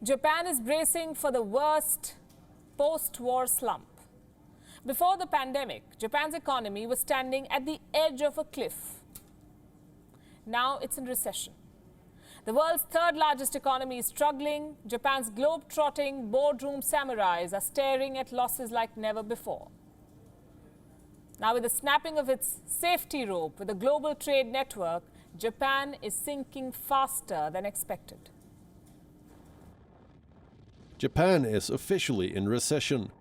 Japan is bracing for the worst post-war slump. Before the pandemic, Japan's economy was standing at the edge of a cliff. Now it's in recession. The world's third largest economy is struggling. Japan's globe-trotting boardroom samurais are staring at losses like never before. Now, with the snapping of its safety rope with the global trade network, Japan is sinking faster than expected. Japan is officially in recession.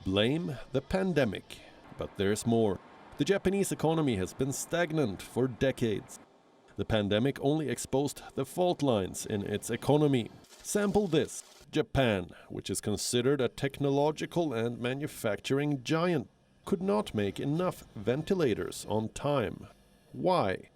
Blame the pandemic. But there's more. The Japanese economy has been stagnant for decades. The pandemic only exposed the fault lines in its economy. Sample this. Japan, which is considered a technological and manufacturing giant, could not make enough ventilators on time. Why?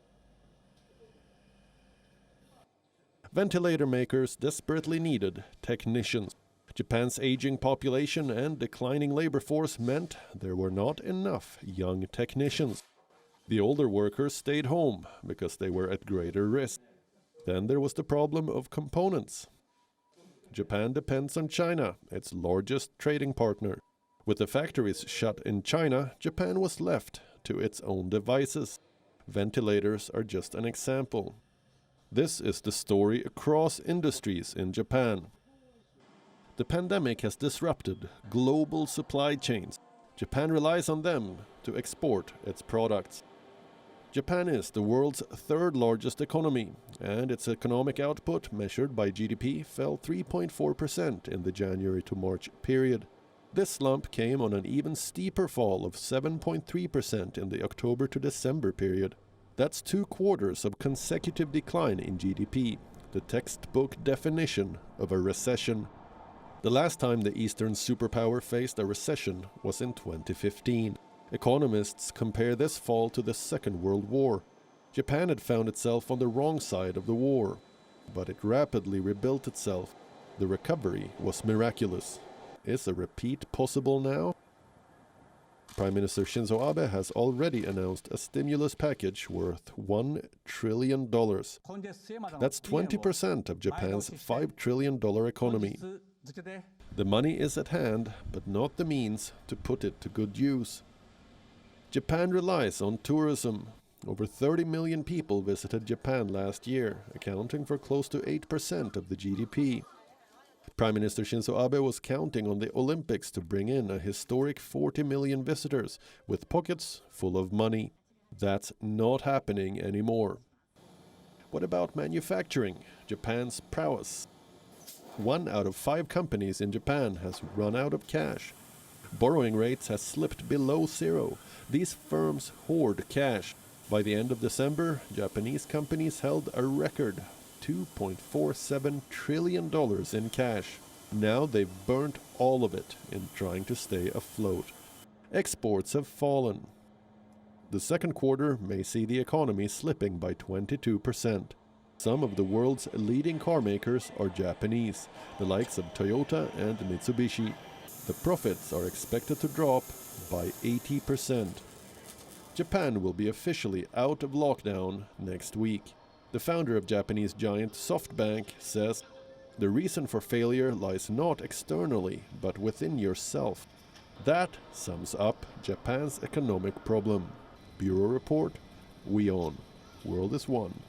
Ventilator makers desperately needed technicians. Japan's aging population and declining labor force meant there were not enough young technicians. The older workers stayed home because they were at greater risk. Then there was the problem of components. Japan depends on China, its largest trading partner. With the factories shut in China, Japan was left to its own devices. Ventilators are just an example. This is the story across industries in Japan. The pandemic has disrupted global supply chains. Japan relies on them to export its products. Japan is the world's third largest economy, and its economic output, measured by GDP, fell 3.4% in the January to March period. This slump came on an even steeper fall of 7.3% in the October to December period. That's 2 quarters of consecutive decline in GDP, the textbook definition of a recession. The last time the Eastern superpower faced a recession was in 2015. Economists compare this fall to the Second World War. Japan had found itself on the wrong side of the war, but it rapidly rebuilt itself. The recovery was miraculous. Is a repeat possible now? Prime Minister Shinzo Abe has already announced a stimulus package worth $1 trillion. That's 20% of Japan's $5 trillion economy. The money is at hand, but not the means to put it to good use. Japan relies on tourism. Over 30 million people visited Japan last year, accounting for close to 8% of the GDP. Prime Minister Shinzo Abe was counting on the Olympics to bring in a historic 40 million visitors, with pockets full of money. That's not happening anymore. What about manufacturing, Japan's prowess? 1 out of 5 companies in Japan has run out of cash. Borrowing rates have slipped below zero. These firms hoard cash. By the end of December, Japanese companies held a record $2.47 trillion in cash. Now they've burnt all of it in trying to stay afloat. Exports have fallen. The second quarter may see the economy slipping by 22%. Some of the world's leading car makers are Japanese, the likes of Toyota and Mitsubishi. The profits are expected to drop by 80%. Japan will be officially out of lockdown next week. The founder of Japanese giant SoftBank says, "The reason for failure lies not externally, but within yourself." That sums up Japan's economic problem. Bureau Report, WION. World is One.